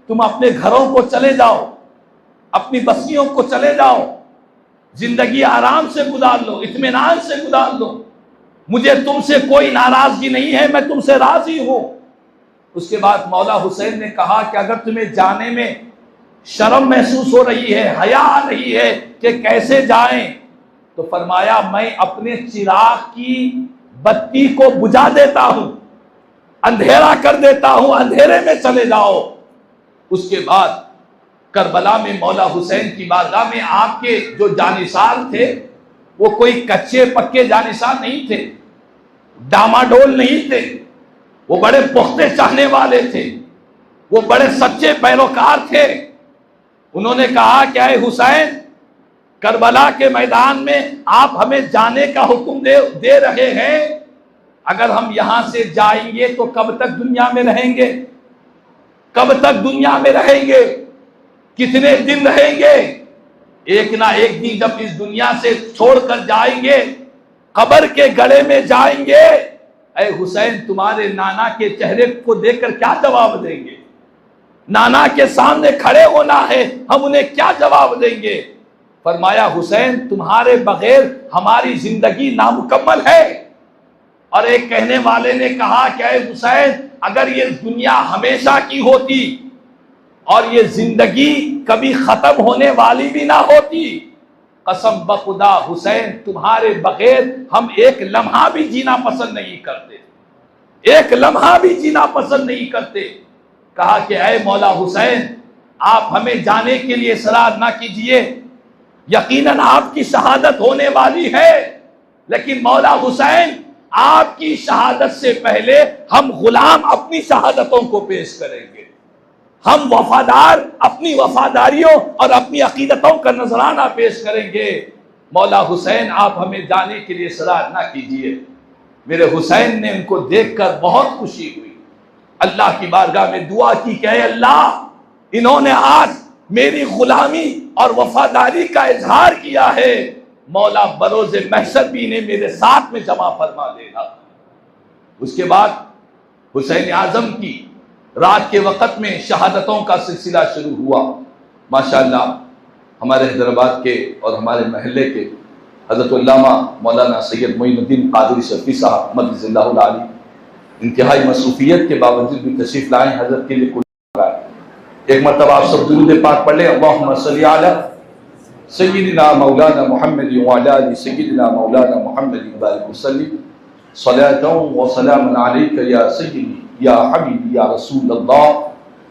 تم اپنے گھروں کو چلے جاؤ، اپنی بستیوں کو چلے جاؤ، زندگی آرام سے گزار لو، اطمینان سے گزار لو. مجھے تم سے کوئی ناراضگی نہیں ہے، میں تم سے راضی ہوں. اس کے بعد مولا حسین نے کہا کہ اگر تمہیں جانے میں شرم محسوس ہو رہی ہے، حیا آ رہی ہے کہ کیسے جائیں، تو فرمایا میں اپنے چراغ کی بتی کو بجھا دیتا ہوں، اندھیرا کر دیتا ہوں، اندھیرے میں چلے جاؤ۔ اس کے بعد کربلا میں مولا حسین کی بارگاہ میں آپ کے جو جانثار تھے وہ کوئی کچے پکے جانثار نہیں تھے، ڈاماڈول نہیں تھے، وہ بڑے پختے چاہنے والے تھے، وہ بڑے سچے پیروکار تھے۔ انہوں نے کہا کہ اے حسین، کربلا کے میدان میں آپ ہمیں جانے کا حکم دے رہے ہیں، اگر ہم یہاں سے جائیں گے تو کب تک دنیا میں رہیں گے؟ کب تک دنیا میں رہیں گے؟ کتنے دن رہیں گے؟ ایک نہ ایک دن جب اس دنیا سے چھوڑ کر جائیں گے، قبر کے گڑھے میں جائیں گے، اے حسین تمہارے نانا کے چہرے کو دیکھ کر کیا جواب دیں گے؟ نانا کے سامنے کھڑے ہونا ہے، ہم انہیں کیا جواب دیں گے؟ فرمایا حسین تمہارے بغیر ہماری زندگی نامکمل ہے۔ اور ایک کہنے والے نے کہا کہ اے حسین اگر یہ دنیا ہمیشہ کی ہوتی اور یہ زندگی کبھی ختم ہونے والی بھی نہ ہوتی، قسم بخدا حسین تمہارے بغیر ہم ایک لمحہ بھی جینا پسند نہیں کرتے، ایک لمحہ بھی جینا پسند نہیں کرتے۔ کہا کہ اے مولا حسین آپ ہمیں جانے کے لیے اصرار نہ کیجئے، یقیناً آپ کی شہادت ہونے والی ہے، لیکن مولا حسین آپ کی شہادت سے پہلے ہم غلام اپنی شہادتوں کو پیش کریں گے، ہم وفادار اپنی وفاداریوں اور اپنی عقیدتوں کا نذرانہ پیش کریں گے۔ مولا حسین آپ ہمیں جانے کے لیے اصرار نہ کیجئے۔ میرے حسین نے ان کو دیکھ کر بہت خوشی ہوئی، اللہ کی بارگاہ میں دعا کی کہ اے اللہ انہوں نے آج میری غلامی اور وفاداری کا اظہار کیا ہے، مولا بروز محشر بھی انہیں میرے ساتھ میں جمع فرما دینا۔ اس کے بعد حسین اعظم کی رات کے وقت میں شہادتوں کا سلسلہ شروع ہوا۔ ماشاءاللہ ہمارے حیدرآباد کے اور ہمارے محلے کے حضرت علامہ مولانا سید معین الدین قادری شفیع صاحب مدد اللہ العالی انتہائی مصروفیت کے باوجود بھی تشریف لائیں، حضرت کے لیے ایک مرتبہ آپ سب درود پاک پڑھ لیں، اللہم صلی علی سیدنا مولانا محمد وعلی آل سیدنا مولانا محمد وبارک وسلم صلاۃ و سلام علیک یا سیدی یا حبیبی یا رسول اللہ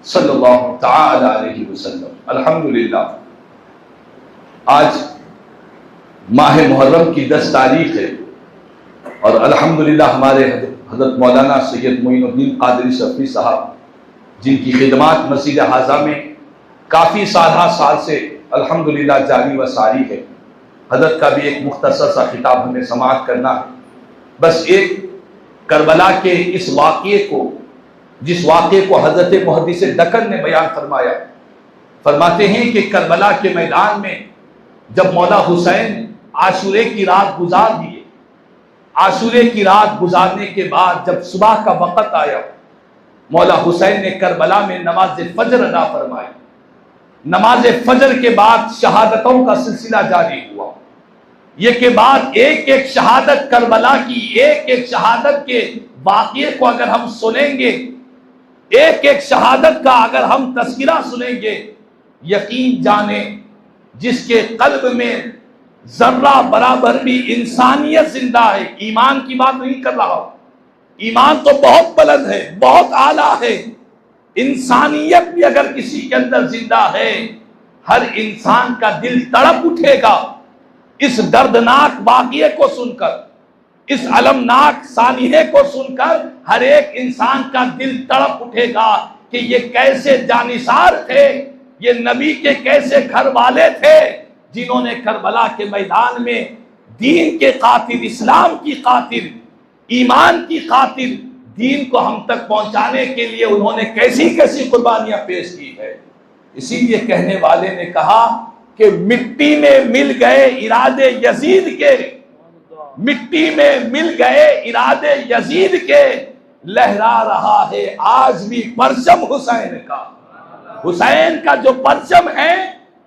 صلی اللہ تعالی علیہ وسلم۔ الحمدللہ آج ماہ محرم کی 10 تاریخ ہے اور الحمدللہ ہمارے حضرت مولانا سید معین الدین قادری شفیع صاحب جن کی خدمات مسجد حاضہ میں کافی سال سے الحمدللہ جاری و ساری ہے، حضرت کا بھی ایک مختصر سا خطاب ہمیں سماعت کرنا ہے۔ بس ایک کربلا کے اس واقعے کو، جس واقعے کو حضرت محدث دکن نے بیان فرمایا، فرماتے ہیں کہ کربلا کے میدان میں جب مولا حسین عاشورے کی رات گزار دیے، عاشورے کی رات گزارنے کے بعد جب صبح کا وقت آیا، مولا حسین نے کربلا میں نماز فجر ادا فرمائی۔ نماز فجر کے بعد شہادتوں کا سلسلہ جاری ہوا۔ یہ کے بعد ایک ایک شہادت کربلا کی، ایک ایک شہادت کے واقعے کو اگر ہم سنیں گے، ایک ایک شہادت کا اگر ہم تذکرہ سنیں گے، یقین جانیں جس کے قلب میں ذرہ برابر بھی انسانیت زندہ ہے، ایمان کی بات نہیں کر رہا ہوں، ایمان تو بہت بلند ہے، بہت اعلیٰ ہے، انسانیت بھی اگر کسی کے اندر زندہ ہے، ہر انسان کا دل تڑپ اٹھے گا اس دردناک واقعے کو سن کر، اس المناک سانحے کو سن کر ہر ایک انسان کا دل تڑپ اٹھے گا کہ یہ کیسے جانثار تھے، یہ نبی کے کیسے گھر والے تھے جنہوں نے کربلا کے میدان میں دین کے خاطر، اسلام کی خاطر، ایمان کی خاطر، دین کو ہم تک پہنچانے کے لیے انہوں نے کیسی کیسی قربانیاں پیش کی ہے۔ اسی لیے کہنے والے نے کہا کہ مٹی میں مل گئے ارادے یزید کے، مٹی میں مل گئے ارادے یزید کے، لہرا رہا ہے آج بھی پرچم حسین کا۔ حسین کا جو پرچم ہے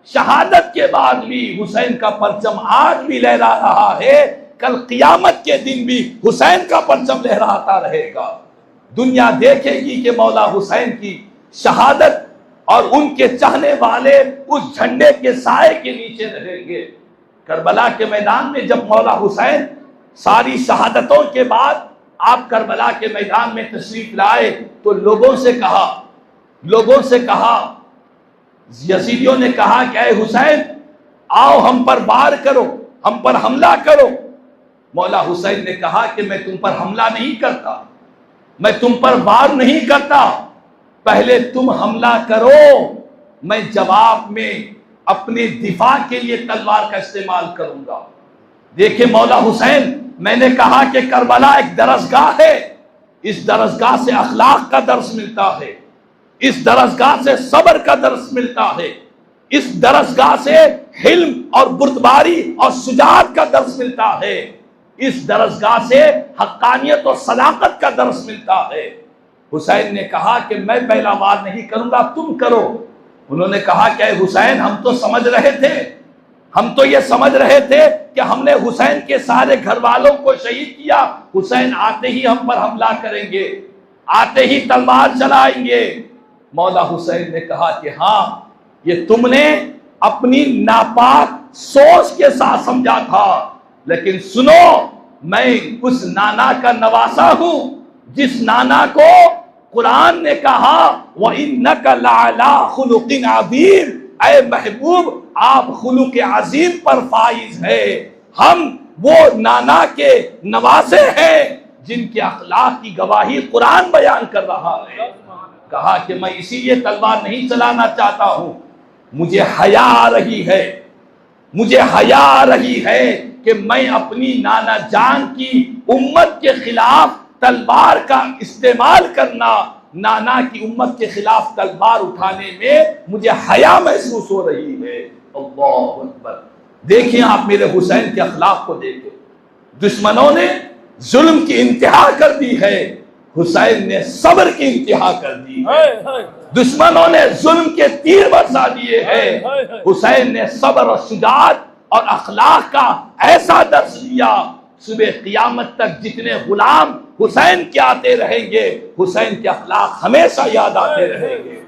شہادت کے بعد بھی، حسین کا پرچم آج بھی لہرا رہا ہے، کل قیامت کے دن بھی حسین کا پرچم لہراتا رہے گا۔ دنیا دیکھے گی کہ مولا حسین کی شہادت اور ان کے چاہنے والے اس جھنڈے کے سائے کے نیچے رہیں گے۔ کربلا کے میدان میں جب مولا حسین ساری شہادتوں کے بعد آپ کربلا کے میدان میں تشریف لائے تو لوگوں سے کہا یزیدیوں نے کہا کہ اے حسین آؤ ہم پر وار کرو، ہم پر حملہ کرو۔ مولا حسین نے کہا کہ میں تم پر حملہ نہیں کرتا، میں تم پر وار نہیں کرتا، پہلے تم حملہ کرو، میں جواب میں اپنے دفاع کے لیے تلوار کا استعمال کروں گا۔ دیکھیں مولا حسین، میں نے کہا کہ کربلا ایک درسگاہ ہے، اس درسگاہ سے اخلاق کا درس ملتا ہے، اس درسگاہ سے صبر کا درس ملتا ہے، اس درسگاہ سے حلم اور بردباری اور شجاعت کا درس ملتا ہے، اس درسگاہ سے حقانیت اور صداقت کا درس ملتا ہے۔ حسین نے کہا کہ میں پہلا وار نہیں کروں گا، تم کرو۔ انہوں نے کہا کہ اے حسین ہم تو سمجھ رہے تھے، ہم تو یہ سمجھ رہے تھے کہ ہم نے حسین کے سارے گھر والوں کو شہید کیا، حسین آتے ہی ہم پر حملہ کریں گے، آتے ہی تلوار چلائیں گے۔ مولا حسین نے کہا کہ ہاں یہ تم نے اپنی ناپاک سوچ کے ساتھ سمجھا تھا، لیکن سنو میں اس نانا کا نواسا ہوں جس نانا کو قرآن نے کہا وَإِنَّكَ لَعَلَىٰ خُلُقٍ عَظِيمٍ، اے محبوب آپ خلق عظیم پر فائز ہے۔ ہم وہ نانا کے نواسے ہیں جن کے اخلاق کی گواہی قرآن بیان کر رہا ہے۔ کہا کہ میں اسی لیے تلوار نہیں چلانا چاہتا ہوں، مجھے حیا آ رہی ہے، مجھے حیا آ رہی ہے کہ میں اپنی نانا جان کی امت کے خلاف تلوار کا استعمال کرنا، نانا کی امت کے خلاف تلوار اٹھانے میں مجھے حیا محسوس ہو رہی ہے۔ اللہ اکبر۔ دیکھیں آپ میرے حسین کے اخلاق کو دیکھیں، دشمنوں نے ظلم کی انتہا کر دی ہے، حسین نے صبر کی انتہا کر دی ہے۔ دشمنوں نے ظلم کے تیر برسا دیے ہیں، حسین نے صبر اور شجاعت اور اخلاق کا ایسا درس دیا، صبح قیامت تک جتنے غلام حسین کے آتے رہیں گے حسین کے اخلاق ہمیشہ یاد آتے رہیں گے۔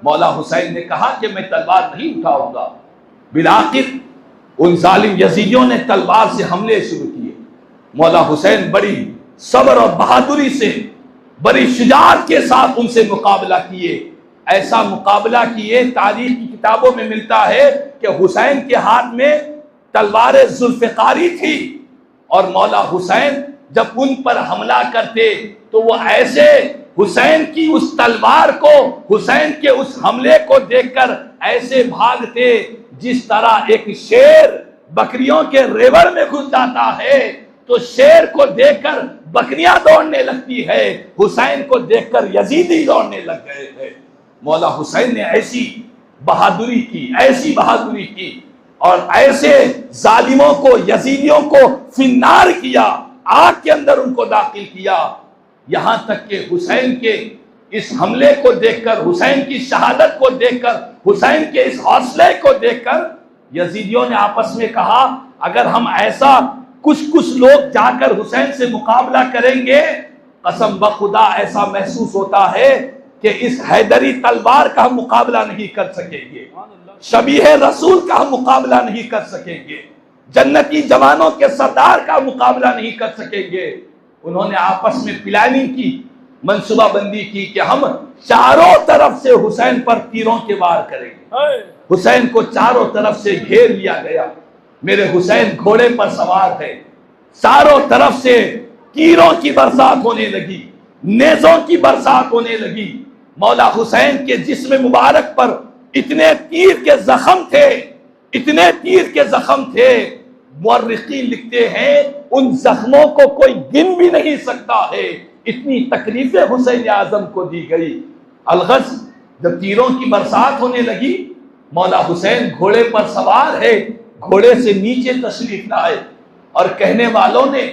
مولا حسین نے کہا کہ میں تلوار نہیں اٹھاؤں گا۔ بالآخر ان ظالم یزیدیوں نے تلوار سے حملے شروع کیے، مولا حسین بڑی صبر اور بہادری سے، بڑی شجاعت کے ساتھ ان سے مقابلہ کیے۔ ایسا مقابلہ کیے، تاریخ کی کتابوں میں ملتا ہے کہ حسین کے ہاتھ میں تلوار ذوالفقاری تھی، اور مولا حسین جب ان پر حملہ کرتے تو وہ ایسے حسین کی اس تلوار کو، حسین کے اس حملے کو دیکھ کر ایسے بھاگتے جس طرح ایک شیر بکریوں کے ریوڑ میں گھس جاتا ہے تو شیر کو دیکھ کر بکریاں دوڑنے لگتی ہے، حسین کو دیکھ کر یزیدی دوڑنے لگ گئے تھے۔ مولا حسین نے ایسی بہادری کی، ایسی بہادری کی، اور ایسے ظالموں کو، یزیدیوں کو فنار کیا، آگ کے اندر ان کو داخل کیا، یہاں تک کہ حسین کے اس حملے کو دیکھ کر، حسین کی شہادت کو دیکھ کر، حسین کے اس حوصلے کو دیکھ کر یزیدیوں نے آپس میں کہا اگر ہم ایسا کچھ لوگ جا کر حسین سے مقابلہ کریں گے، قسم بخدا ایسا محسوس ہوتا ہے کہ اس حیدری تلوار کا ہم مقابلہ نہیں کر سکیں گے، شبیہ رسول کا ہم مقابلہ نہیں کر سکیں گے، جنتی جوانوں کے سردار کا مقابلہ نہیں کر سکیں گے۔ انہوں نے آپس میں پلاننگ کی، منصوبہ بندی کی کہ ہم چاروں طرف سے حسین پر تیروں کے وار کریں گے۔ حسین کو چاروں طرف سے گھیر لیا گیا، میرے حسین گھوڑے پر سوار ہے، چاروں طرف سے تیروں کی برسات ہونے لگی، نیزوں کی برسات ہونے لگی۔ مولا حسین کے جسم مبارک پر اتنے تیر کے زخم تھے، اتنے تیر کے زخم تھے، مورخین لکھتے ہیں ان زخموں کو کوئی گن بھی نہیں سکتا ہے، اتنی تکلیفیں حسین اعظم کو دی گئی۔ الغز جب تیروں کی برسات ہونے لگی، مولا حسین گھوڑے پر سوار ہے، گھوڑے سے نیچے تشریف لائے، اور کہنے والوں نے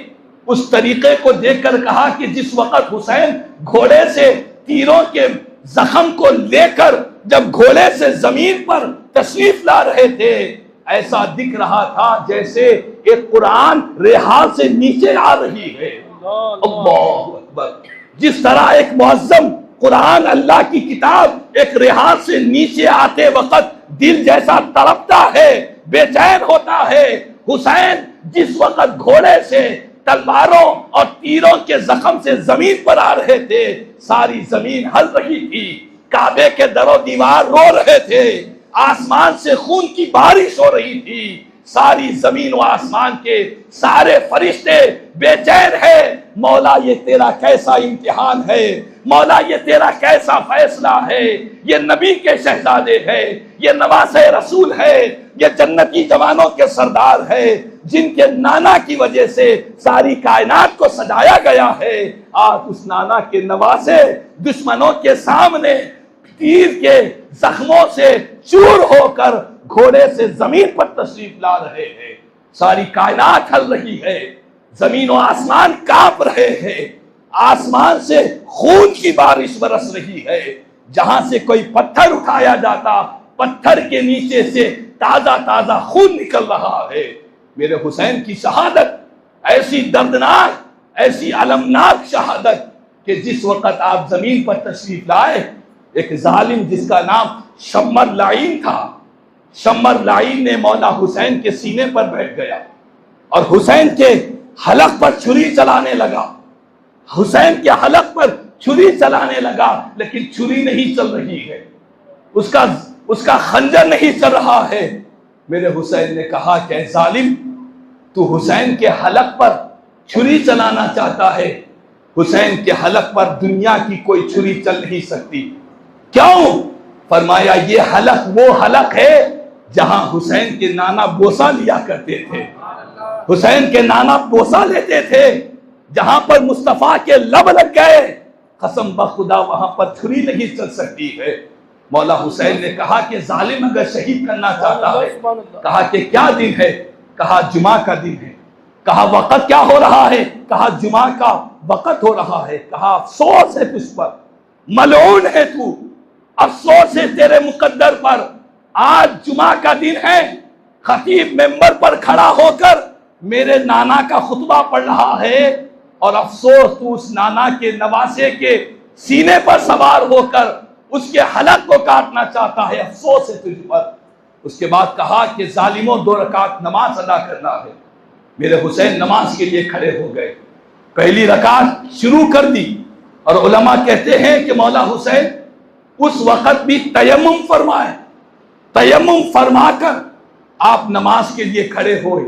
اس طریقے کو دیکھ کر کہا کہ جس وقت حسین گھوڑے سے تیروں کے زخم کو لے کر جب گھوڑے سے زمین پر تشریف لا رہے تھے، ایسا دکھ رہا تھا جیسے ایک قرآن ریحان سے نیچے آ رہی ہے۔ اللہ اکبر۔ جس طرح ایک معظم قرآن اللہ کی کتاب ایک رہاز سے نیچے آتے وقت دل جیسا تڑپتا ہے، بے چین ہوتا ہے۔ حسین جس وقت گھوڑے سے تلواروں اور تیروں کے زخم سے زمین پر آ رہے تھے، ساری زمین ہل رہی تھی، کعبے کے در و دیوار رو رہے تھے، آسمان سے خون کی بارش ہو رہی تھی، ساری زمین و آسمان کے سارے فرشتے بے چین ہے۔ مولا یہ تیرا کیسا امتحان ہے، مولا یہ تیرا کیسا فیصلہ ہے، یہ نبی کے شہزادے ہے، یہ نواز رسول ہے، یہ جنتی جوانوں کے سردار ہے، جن کے نانا کی وجہ سے ساری کائنات کو سجایا گیا ہے۔ آج اس نانا کے نواسے دشمنوں کے سامنے تیر کے زخموں سے چور ہو کر گھوڑے سے زمین پر تشریف لا رہے ہیں۔ ساری کائنات ہل رہی ہے، زمین و آسمان کانپ رہے ہیں، آسمان سے خون کی بارش برس رہی ہے۔ جہاں سے کوئی پتھر اٹھایا جاتا، پتھر کے نیچے سے تازہ تازہ خون نکل رہا ہے۔ میرے حسین کی شہادت ایسی دردناک، ایسی المناک شہادت کہ جس وقت آپ زمین پر تشریف لائے، ایک ظالم جس کا نام شمر لعین تھا، شمر لعین نے مولا حسین کے سینے پر بیٹھ گیا اور حسین کے حلق پر چھری چلانے لگا، حسین کے حلق پر چھری چلانے لگا، لیکن چھری نہیں چل رہی ہے، اس کا خنجر نہیں چل رہا ہے۔ میرے حسین نے کہا کہ اے ظالم، تو حسین کے حلق پر چھری چلانا چاہتا ہے، حسین کے حلق پر دنیا کی کوئی چھری چل نہیں سکتی۔ کیوں؟ فرمایا یہ حلق وہ حلق ہے جہاں حسین کے نانا بوسہ لیا کرتے تھے، حسین کے نانا بوسہ لیتے تھے، جہاں پر مصطفیٰ کے لب لگ گئے، قسم بخدا وہاں پر چھری نہیں چل سکتی ہے۔ مولا حسین نے کہا کہ ظالم اگر شہید کرنا چاہتا ہے، کہا کہ کیا دن ہے؟ کہا جمعہ کا دن ہے۔ کہا وقت کیا ہو رہا ہے؟ کہا جمعہ کا وقت ہو رہا ہے۔ کہا افسوس ہے تجھ پر، ملعون ہے تو، افسوس ہے تیرے مقدر پر، آج جمعہ کا دن ہے، خطیب ممبر پر کھڑا ہو کر میرے نانا کا خطبہ پڑھ رہا ہے، اور افسوس تو اس نانا کے نواسے کے سینے پر سوار ہو کر اس کے حلق کو کاٹنا چاہتا ہے، افسوس ہے تجھ پر۔ اس کے بعد کہا کہ ظالموں 2 رکعت نماز ادا کرنا ہے۔ میرے حسین نماز کے لیے کھڑے ہو گئے، پہلی رکعت شروع کر دی، اور علماء کہتے ہیں کہ مولا حسین اس وقت بھی تیمم فرمائے، تیمم فرما کر آپ نماز کے لیے کھڑے ہوئے۔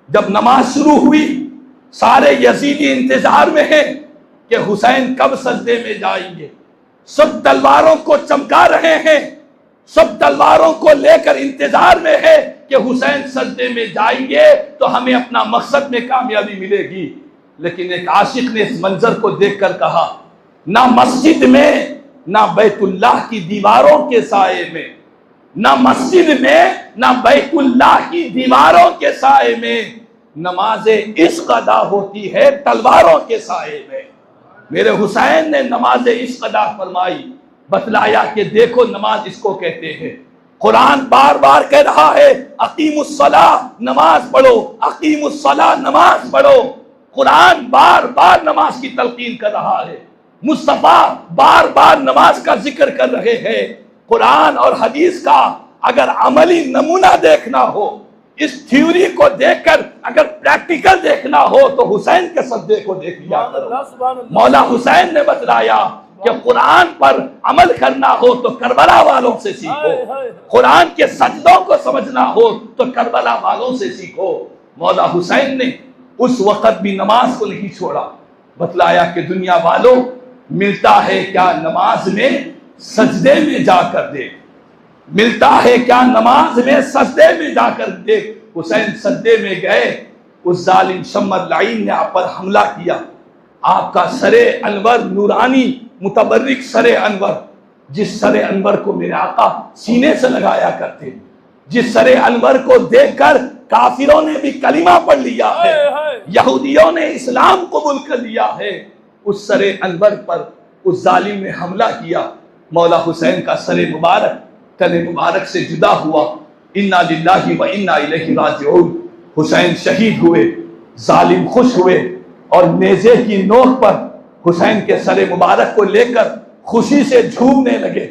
جب نماز شروع ہوئی، سارے یزیدی انتظار میں ہیں کہ حسین کب سجدے میں جائیں گے، سب تلواروں کو چمکا رہے ہیں، سب تلواروں کو لے کر انتظار میں ہے کہ حسین سجدے میں جائیں گے تو ہمیں اپنا مقصد میں کامیابی ملے گی۔ لیکن ایک عاشق نے اس منظر کو دیکھ کر کہا، نہ مسجد میں، نہ بیت اللہ کی دیواروں کے سائے میں، نہ مسجد میں، نہ بیت اللہ کی دیواروں کے سائے میں، نماز عشق ادا ہوتی ہے تلواروں کے سائے میں۔ میرے حسین نے نماز عشق ادا فرمائی، بتلایا کہ دیکھو نماز اس کو کہتے ہیں۔ قرآن بار بار کہہ رہا ہے اقیم الصلاۃ، نماز پڑھو، اقیم الصلاۃ، نماز پڑھو۔ قرآن بار بار نماز کی تلقین کر رہا ہے، مصطفیٰ بار بار نماز کا ذکر کر رہے ہیں۔ قرآن اور حدیث کا اگر عملی نمونہ دیکھنا ہو، اس تھیوری کو دیکھ کر اگر پریکٹیکل دیکھنا ہو تو حسین کے سجدے کو دیکھ لیا کرو۔ مولا حسین نے بتلایا کہ قرآن پر عمل کرنا ہو تو کربلا والوں سے سیکھو، قرآن کے سجدوں کو سمجھنا ہو تو کربلا والوں سے سیکھو۔ مولا حسین نے اس وقت بھی نماز کو نہیں چھوڑا، بتلایا کہ دنیا والوں ملتا ہے کیا نماز میں، سجدے میں جا کر دیکھ، ملتا ہے کیا نماز میں، سجدے میں جا کر دیکھ۔ حسین سجدے میں گئے، اس ظالم شمر لعین نے آپ پر حملہ کیا۔ آپ کا سر انور نورانی متبرک سر انور، جس سر انور کو میرے آقا سینے سے لگایا کرتے، جس سر انور کو دیکھ کر کافروں نے بھی کلمہ پڑھ لیا ہے، یہودیوں نے اسلام قبول کر لیا ہے، اس سر انور پر اس ظالم نے حملہ کیا۔ مولا حسین کا سر مبارک تن مبارک سے جدا ہوا۔ انا للہ و انا الیہ راجعون۔ حسین شہید ہوئے، ظالم خوش ہوئے، اور نیزے کی نوک پر حسین کے سر مبارک کو لے کر خوشی سے جھومنے لگے،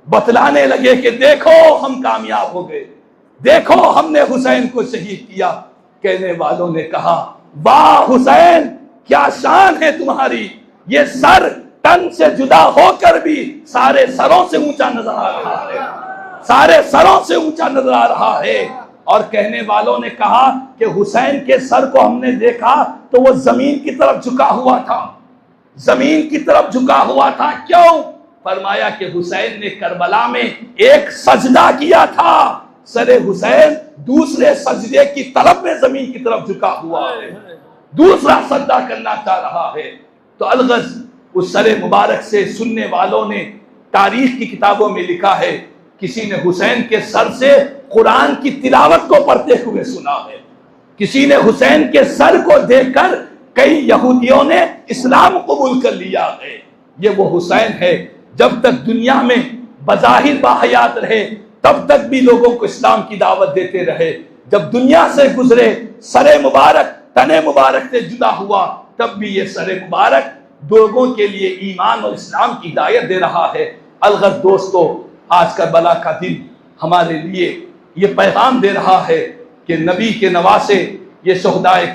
بتلانے لگے کہ دیکھو ہم کامیاب ہو گئے، دیکھو ہم نے حسین کو شہید کیا۔ کہنے والوں نے کہا واہ حسین کیا شان ہے تمہاری، یہ سر تن سے جدا ہو کر بھی سارے سروں سے اونچا نظر آ رہا ہے، سارے سروں سے اونچا نظر آ رہا ہے۔ اور کہنے والوں نے کہا کہ حسین کے سر کو ہم نے دیکھا تو وہ زمین کی طرف جھکا ہوا تھا، زمین کی طرف جھکا ہوا تھا۔ کیوں؟ فرمایا کہ حسین نے کربلا میں ایک سجدہ کیا تھا، سر حسین دوسرے سجدے کی طرف میں زمین کی طرف جھکا ہوا ہے، دوسرا سجدہ کرنا چاہ رہا ہے۔ تو الغرض اس سر مبارک سے سننے والوں نے تاریخ کی کتابوں میں لکھا ہے کسی نے حسین کے سر سے قرآن کی تلاوت کو پڑھتے ہوئے سنا ہے، کسی نے حسین کے سر کو دیکھ کر کئی یہودیوں نے اسلام قبول کر لیا ہے۔ یہ وہ حسین ہے جب تک دنیا میں بظاہر باحیات رہے تب تک بھی لوگوں کو اسلام کی دعوت دیتے رہے، جب دنیا سے گزرے سر مبارک تن مبارک سے جدا ہوا تب بھی یہ سر مبارک لوگوں کے لیے ایمان اور اسلام کی ہدایت دے رہا ہے۔ الغرض دوستو، آج کربلا کا دن ہمارے لیے یہ پیغام دے رہا ہے کہ نبی کے نواسے یہ شہدائے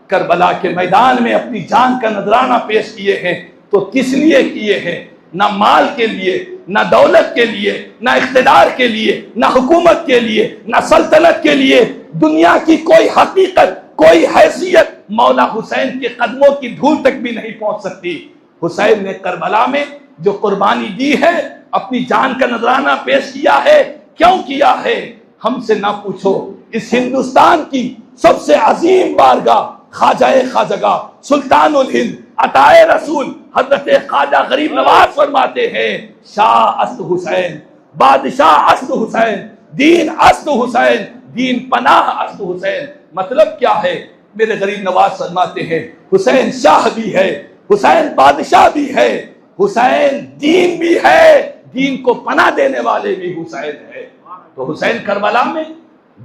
کربلا کے میدان میں اپنی جان کا نذرانہ پیش کیے ہیں تو کس لیے کیے ہیں؟ نہ مال کے لیے، نہ دولت کے لیے، نہ اقتدار کے لیے، نہ حکومت کے لیے، نہ سلطنت کے لیے۔ دنیا کی کوئی حقیقت، کوئی حیثیت مولا حسین کے قدموں کی دھول تک بھی نہیں پہنچ سکتی۔ حسین نے کربلا میں جو قربانی دی ہے، اپنی جان کا نذرانہ پیش کیا ہے، کیوں کیا ہے؟ ہم سے نہ پوچھو۔ اس ہندوستان کی سب سے عظیم بارگاہ خواجہ خواجگاہ سلطان الہند عطائے رسول حضرت خواجہ غریب نواز فرماتے ہیں شاہ است حسین، بادشاہ است حسین، دین است حسین، دین پناہ است حسین۔ مطلب کیا ہے؟ میرے غریب نواز فرماتے ہیں حسین شاہ بھی ہے، حسین بادشاہ بھی ہے، حسین دین بھی ہے، دین کو پناہ دینے والے بھی حسین ہے۔ تو حسین کربلا میں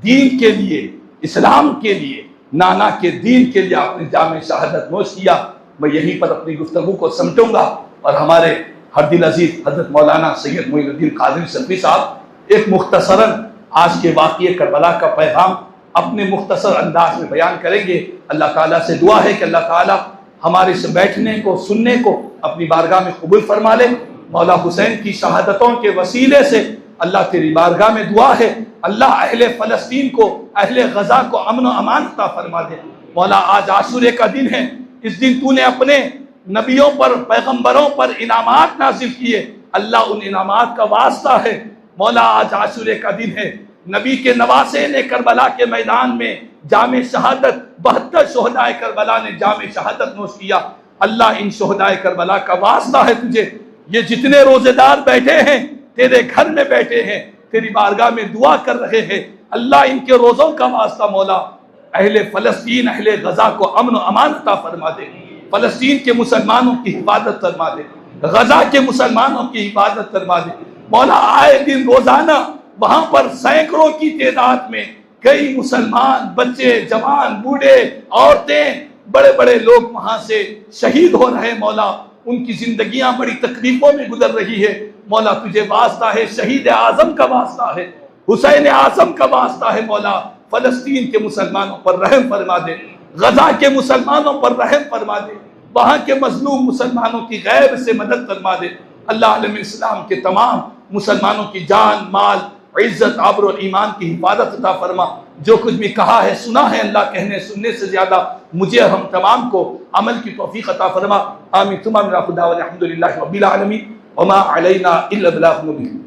دین کے لیے، اسلام کے لیے، نانا کے دین کے لیے آپ نے جام شہادت نوش کیا۔ میں یہیں پر اپنی گفتگو کو سمٹوں گا اور ہمارے ہر دل عزیز حضرت مولانا سید معین الدین قادری صدفی صاحب ایک مختصراً آج کے واقعے کربلا کا پیغام اپنے مختصر انداز میں بیان کریں گے۔ اللہ تعالیٰ سے دعا ہے کہ اللہ تعالیٰ ہمارے اس بیٹھنے کو، سننے کو اپنی بارگاہ میں قبول فرما لے۔ مولا حسین کی شہادتوں کے وسیلے سے اللہ تیری بارگاہ میں دعا ہے اللہ اہل فلسطین کو، اہل غزہ کو امن و امان عطا فرما دے۔ مولا آج عاشورے کا دن ہے، اس دن تو نے اپنے نبیوں پر، پیغمبروں پر انعامات نازل کیے، اللہ ان انعامات کا واسطہ ہے۔ مولا آج عاشورے کا دن ہے، نبی کے نواسے نے کربلا کے میدان میں جام شہادت 72 شہدائے کربلا نے جام شہادت نوش کیا۔ اللہ ان شہدائے کربلا کا واسطہ ہے تجھے، یہ جتنے روزے دار بیٹھے ہیں تیرے گھر میں بیٹھے ہیں، تیری بارگاہ میں دعا کر رہے ہیں، اللہ ان کے روزوں کا واسطہ مولا اہل فلسطین، اہل غزہ کو امن و امان عطا فرما دے، فلسطین کے مسلمانوں کی حفاظت فرما دے، غزہ کے مسلمانوں کی حفاظت فرما دے۔ مولا آئے دن روزانہ وہاں پر سینکڑوں کی تعداد میں کئی مسلمان، بچے، جوان، بوڑھے، عورتیں، بڑے بڑے لوگ وہاں سے شہید ہو رہے۔ مولا ان کی زندگیاں بڑی تکلیفوں میں گزر رہی ہے۔ مولا تجھے واسطہ ہے، شہید اعظم کا واسطہ ہے، حسین اعظم کا واسطہ ہے۔ مولا فلسطین کے مسلمانوں پر رحم فرما دے، غزہ کے مسلمانوں پر رحم فرما دے، وہاں کے مظلوم مسلمانوں کی غیب سے مدد فرما دے۔ اللہ عالم اسلام کے تمام مسلمانوں کی جان، مال، عزت، آبرو اور ایمان کی حفاظت عطا فرما۔ جو کچھ بھی کہا ہے، سنا ہے، اللہ کہنے سننے سے زیادہ مجھے اور ہم تمام کو عمل کی توفیق عطا فرما۔ آمین ثم آمین۔ الحمدللہ رب العالمین وما علینا الا البلاغ المبین۔